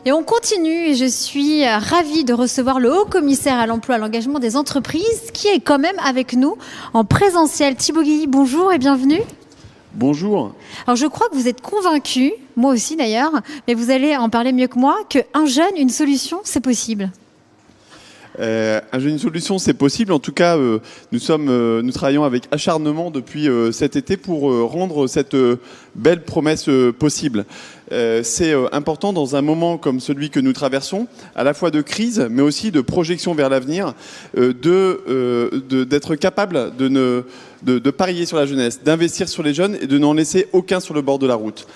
Et on continue et je suis ravie de recevoir le haut commissaire à l'emploi et à l'engagement des entreprises qui est quand même avec nous en présentiel. Thibaut Guilly, bonjour et bienvenue. Bonjour. Alors je crois que vous êtes convaincu, moi aussi d'ailleurs, mais vous allez en parler mieux que moi, qu'un jeune, une solution, c'est possible. Un jeune, une solution, c'est possible. En tout cas, nous travaillons avec acharnement depuis cet été pour rendre cette belle promesse possible. C'est important dans un moment comme celui que nous traversons, à la fois de crise, mais aussi de projection vers l'avenir, d'être capable de parier sur la jeunesse, d'investir sur les jeunes et de n'en laisser aucun sur le bord de la route.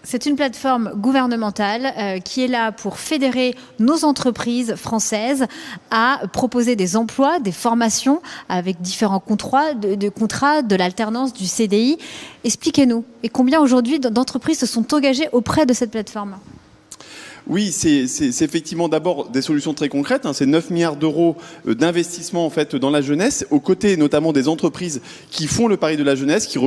C'est une plateforme gouvernementale qui est là pour fédérer nos entreprises françaises à proposer des emplois, des formations avec différents contrats, de l'alternance, du CDI. Expliquez-nous, et combien aujourd'hui d'entreprises se sont engagées auprès de cette plateforme ? Oui, c'est effectivement d'abord des solutions très concrètes. C'est 9 milliards d'euros d'investissement en fait dans la jeunesse, aux côtés notamment des entreprises qui font le pari de la jeunesse, qui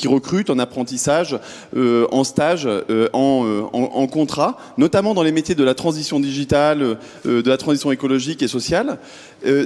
recrutent en apprentissage, en stage, en contrat, notamment dans les métiers de la transition digitale, de la transition écologique et sociale.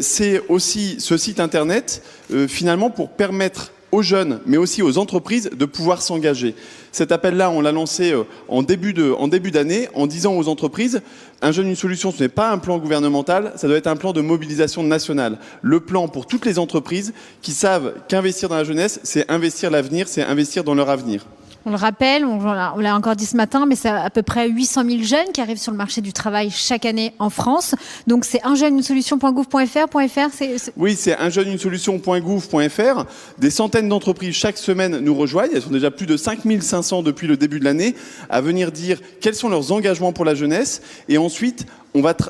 C'est aussi ce site internet finalement pour permettre aux jeunes, mais aussi aux entreprises, de pouvoir s'engager. Cet appel-là, on l'a lancé en début d'année, en disant aux entreprises, un jeune, une solution, ce n'est pas un plan gouvernemental, ça doit être un plan de mobilisation nationale. Le plan pour toutes les entreprises qui savent qu'investir dans la jeunesse, c'est investir l'avenir, c'est investir dans leur avenir. On le rappelle, on l'a encore dit ce matin, mais c'est à peu près 800 000 jeunes qui arrivent sur le marché du travail chaque année en France. Donc c'est unjeune-une-solution.gouv.fr. Oui, c'est unjeune-une-solution.gouv.fr. Des centaines d'entreprises chaque semaine nous rejoignent. Elles sont déjà plus de 5500 depuis le début de l'année à venir dire quels sont leurs engagements pour la jeunesse. Et ensuite,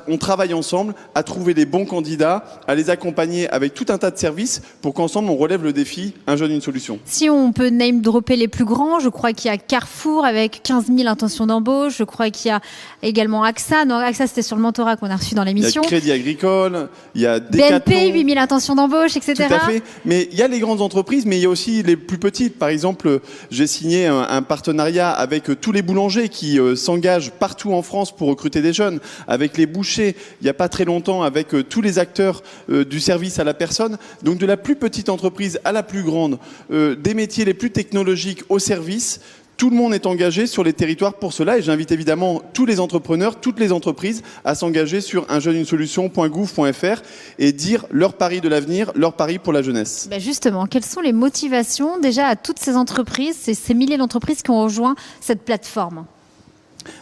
on travaille ensemble à trouver les bons candidats, à les accompagner avec tout un tas de services pour qu'ensemble on relève le défi Un jeune, une solution. Si on peut name dropper les plus grands, je crois qu'il y a Carrefour avec 15 000 intentions d'embauche. Je crois qu'il y a également AXA. Non, AXA c'était sur le mentorat qu'on a reçu dans l'émission. Il y a Crédit Agricole, il y a Decathlon. BNP, 8 000 intentions d'embauche, etc. Tout à fait. Mais il y a les grandes entreprises, mais il y a aussi les plus petites. Par exemple, j'ai signé un partenariat avec tous les boulangers qui s'engagent partout en France pour recruter des jeunes, avec les bouchers, il n'y a pas très longtemps, avec tous les acteurs du service à la personne. Donc de la plus petite entreprise à la plus grande, des métiers les plus technologiques au service, tout le monde est engagé sur les territoires pour cela et j'invite évidemment tous les entrepreneurs, toutes les entreprises à s'engager sur unjeune-une-solution.gouv.fr et dire leur pari de l'avenir, leur pari pour la jeunesse. Ben justement, quelles sont les motivations déjà à toutes ces entreprises, ces milliers d'entreprises qui ont rejoint cette plateforme ?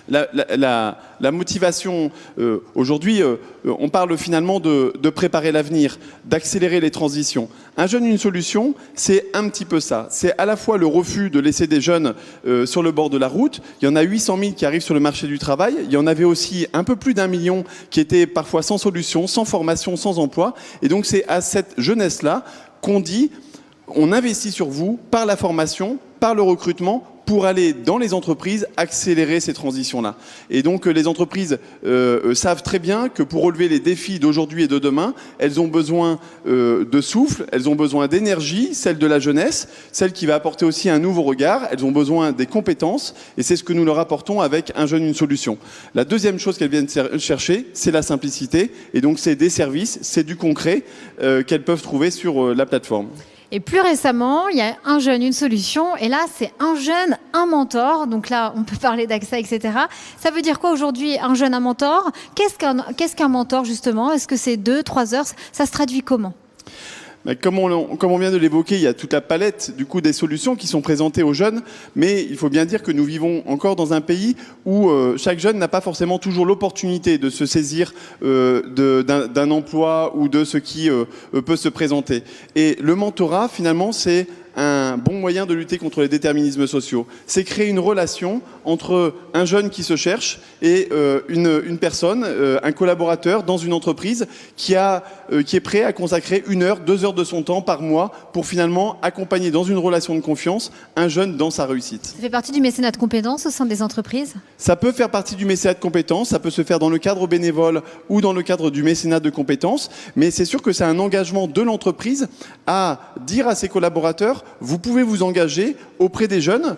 La motivation, aujourd'hui, on parle finalement de préparer l'avenir, d'accélérer les transitions. Un jeune, une solution, c'est un petit peu ça. C'est à la fois le refus de laisser des jeunes sur le bord de la route. Il y en a 800 000 qui arrivent sur le marché du travail. Il y en avait aussi un peu plus d'1 million qui étaient parfois sans solution, sans formation, sans emploi. Et donc c'est à cette jeunesse-là qu'on dit, on investit sur vous par la formation, par le recrutement, pour aller dans les entreprises accélérer ces transitions-là. Et donc les entreprises savent très bien que pour relever les défis d'aujourd'hui et de demain, elles ont besoin de souffle, elles ont besoin d'énergie, celle de la jeunesse, celle qui va apporter aussi un nouveau regard, elles ont besoin des compétences et c'est ce que nous leur apportons avec Un jeune, une solution. La deuxième chose qu'elles viennent chercher, c'est la simplicité et donc c'est des services, c'est du concret qu'elles peuvent trouver sur la plateforme. Et plus récemment, il y a Un jeune, une solution. Et là, c'est un jeune, un mentor. Donc là, on peut parler d'AXA, etc. Ça veut dire quoi aujourd'hui, un jeune, un mentor ? Qu'est-ce qu'un mentor, justement ? Est-ce que c'est 2-3 heures ? Ça se traduit comment ? Comme on vient de l'évoquer, il y a toute la palette du coup des solutions qui sont présentées aux jeunes, mais il faut bien dire que nous vivons encore dans un pays où chaque jeune n'a pas forcément toujours l'opportunité de se saisir d'un emploi ou de ce qui peut se présenter. Et le mentorat, finalement, c'est un bon moyen de lutter contre les déterminismes sociaux. C'est créer une relation entre un jeune qui se cherche et une personne, un collaborateur dans une entreprise qui est prêt à consacrer 1 heure, 2 heures de son temps par mois pour finalement accompagner dans une relation de confiance un jeune dans sa réussite. Ça fait partie du mécénat de compétences au sein des entreprises ? Ça peut faire partie du mécénat de compétences, ça peut se faire dans le cadre bénévole ou dans le cadre du mécénat de compétences, mais c'est sûr que c'est un engagement de l'entreprise à dire à ses collaborateurs, vous pouvez vous engager auprès des jeunes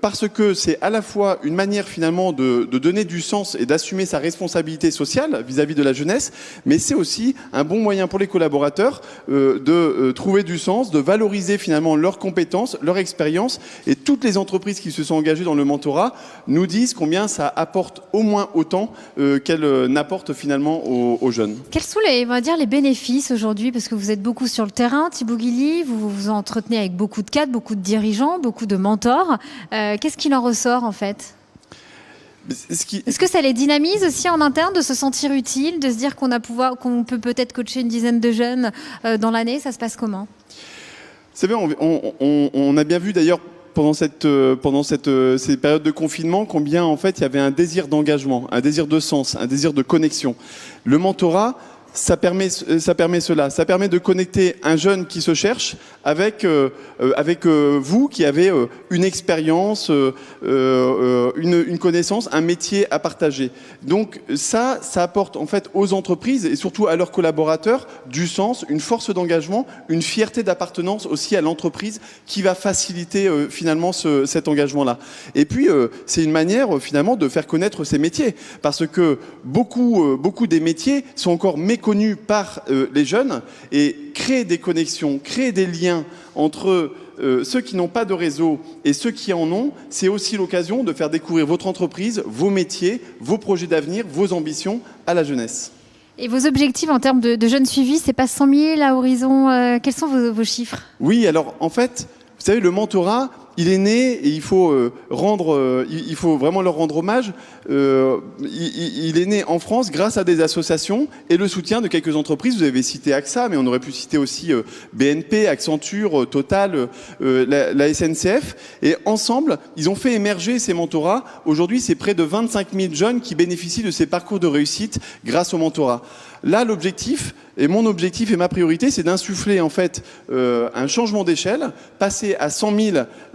parce que c'est à la fois une manière finalement de donner du sens et d'assumer sa responsabilité sociale vis-à-vis de la jeunesse, mais c'est aussi un bon moyen pour les collaborateurs de trouver du sens, de valoriser finalement leurs compétences, leur expérience, et toutes les entreprises qui se sont engagées dans le mentorat nous disent combien ça apporte au moins autant qu'elle n'apporte finalement aux jeunes. Quels sont on va dire, les bénéfices aujourd'hui, parce que vous êtes beaucoup sur le terrain, Thibaut Guilly, vous vous entretenez avec beaucoup de cadres, beaucoup de dirigeants, beaucoup de mentors. Qu'est-ce qu'il en ressort en fait ? Est-ce que ça les dynamise aussi en interne de se sentir utile, de se dire qu'on peut peut-être coacher une dizaine de jeunes dans l'année ? Ça se passe comment ? C'est vrai, on a bien vu d'ailleurs pendant ces périodes de confinement combien en fait il y avait un désir d'engagement, un désir de sens, un désir de connexion. Le mentorat, ça permet cela. Ça permet de connecter un jeune qui se cherche avec vous qui avez une expérience, une connaissance, un métier à partager. Donc ça apporte en fait aux entreprises et surtout à leurs collaborateurs du sens, une force d'engagement, une fierté d'appartenance aussi à l'entreprise qui va faciliter finalement cet engagement-là. Et puis c'est une manière finalement de faire connaître ces métiers parce que beaucoup des métiers sont encore méconnus par les jeunes et créer des connexions, créer des liens entre ceux qui n'ont pas de réseau et ceux qui en ont, c'est aussi l'occasion de faire découvrir votre entreprise, vos métiers, vos projets d'avenir, vos ambitions à la jeunesse. Et vos objectifs en termes de jeunes suivis, c'est pas 100 000 à horizon, quels sont vos chiffres ? Oui, alors en fait, vous savez, le mentorat, il est né et il faut vraiment leur rendre hommage. Il est né en France grâce à des associations et le soutien de quelques entreprises. Vous avez cité AXA, mais on aurait pu citer aussi BNP, Accenture, Total, la SNCF. Et ensemble, ils ont fait émerger ces mentorats. Aujourd'hui, c'est près de 25 000 jeunes qui bénéficient de ces parcours de réussite grâce au mentorat. Là, l'objectif, et mon objectif et ma priorité, c'est d'insuffler en fait un changement d'échelle, passer à 100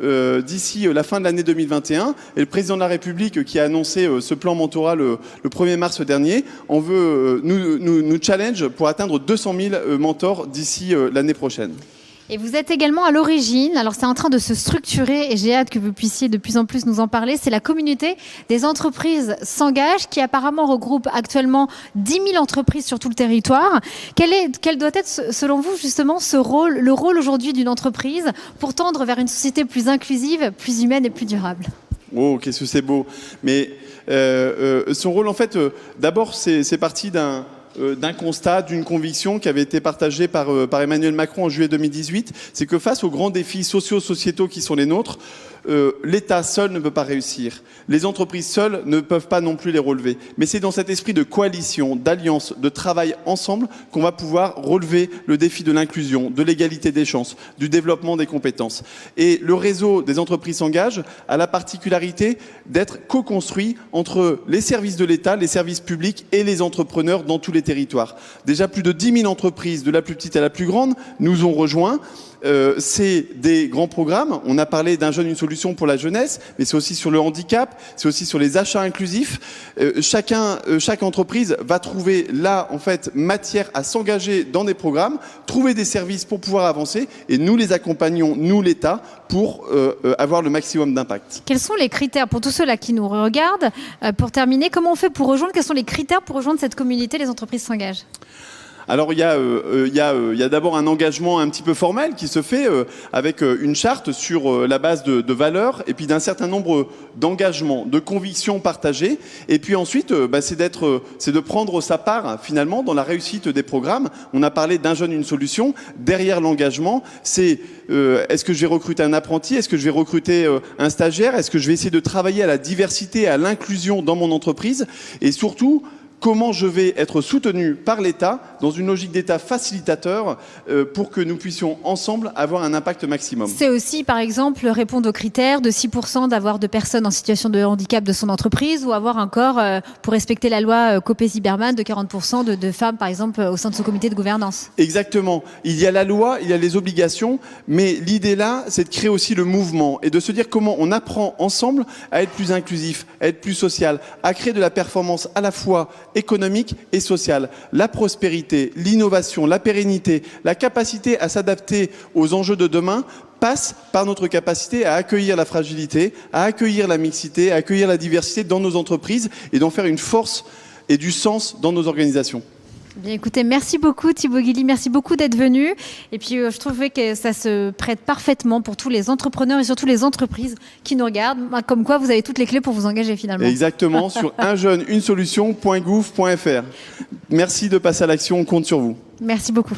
000 d'ici la fin de l'année 2021. Et le président de la République qui a annoncé ce plan mentorat le 1er mars dernier, on veut nous challenge pour atteindre 200 000 mentors d'ici l'année prochaine. Et vous êtes également à l'origine, alors c'est en train de se structurer et j'ai hâte que vous puissiez de plus en plus nous en parler, c'est la communauté des entreprises s'engagent qui apparemment regroupe actuellement 10 000 entreprises sur tout le territoire. Quel doit être selon vous justement le rôle aujourd'hui d'une entreprise pour tendre vers une société plus inclusive, plus humaine et plus durable ? Oh, qu'est-ce que c'est beau. Mais son rôle en fait, d'abord c'est parti d'un constat, d'une conviction qui avait été partagée par Emmanuel Macron en juillet 2018, c'est que face aux grands défis socio-sociétaux qui sont les nôtres, l'État seul ne peut pas réussir. Les entreprises seules ne peuvent pas non plus les relever. Mais c'est dans cet esprit de coalition, d'alliance, de travail ensemble qu'on va pouvoir relever le défi de l'inclusion, de l'égalité des chances, du développement des compétences. Et le réseau des entreprises s'engage a la particularité d'être co-construit entre les services de l'État, les services publics et les entrepreneurs dans tous les territoires. Déjà plus de 10 000 entreprises, de la plus petite à la plus grande, nous ont rejoints. C'est des grands programmes. On a parlé d'un jeune, une solution pour la jeunesse, mais c'est aussi sur le handicap, c'est aussi sur les achats inclusifs. Chaque entreprise va trouver là, en fait, matière à s'engager dans des programmes, trouver des services pour pouvoir avancer, et nous les accompagnons, nous l'État, pour avoir le maximum d'impact. Quels sont les critères pour tous ceux-là qui nous regardent ? Pour terminer, comment on fait pour rejoindre ? Quels sont les critères pour rejoindre cette communauté ? Les entreprises s'engagent. Alors il y a d'abord un engagement un petit peu formel qui se fait avec une charte sur la base de valeurs et puis d'un certain nombre d'engagements, de convictions partagées. Et puis ensuite, c'est de prendre sa part finalement dans la réussite des programmes. On a parlé d'un jeune, une solution. Derrière l'engagement, c'est est-ce que je vais recruter un apprenti ? Est-ce que je vais recruter un stagiaire ? Est-ce que je vais essayer de travailler à la diversité, à l'inclusion dans mon entreprise ? Et surtout, comment je vais être soutenu par l'État dans une logique d'État facilitateur pour que nous puissions ensemble avoir un impact maximum. C'est aussi, par exemple, répondre aux critères de 6% d'avoir de personnes en situation de handicap de son entreprise ou avoir encore, pour respecter la loi Copé-Zimmermann, de 40% de femmes, par exemple, au sein de son comité de gouvernance. Exactement. Il y a la loi, il y a les obligations, mais l'idée là, c'est de créer aussi le mouvement et de se dire comment on apprend ensemble à être plus inclusif, à être plus social, à créer de la performance à la fois économique et social. La prospérité, l'innovation, la pérennité, la capacité à s'adapter aux enjeux de demain passe par notre capacité à accueillir la fragilité, à accueillir la mixité, à accueillir la diversité dans nos entreprises et d'en faire une force et du sens dans nos organisations. Bien, écoutez, merci beaucoup Thibaut Guilly, merci beaucoup d'être venu. Et puis je trouvais que ça se prête parfaitement pour tous les entrepreneurs et surtout les entreprises qui nous regardent. Comme quoi, vous avez toutes les clés pour vous engager finalement. Exactement, sur unjeune-une-solution.gouv.fr. Merci de passer à l'action, on compte sur vous. Merci beaucoup.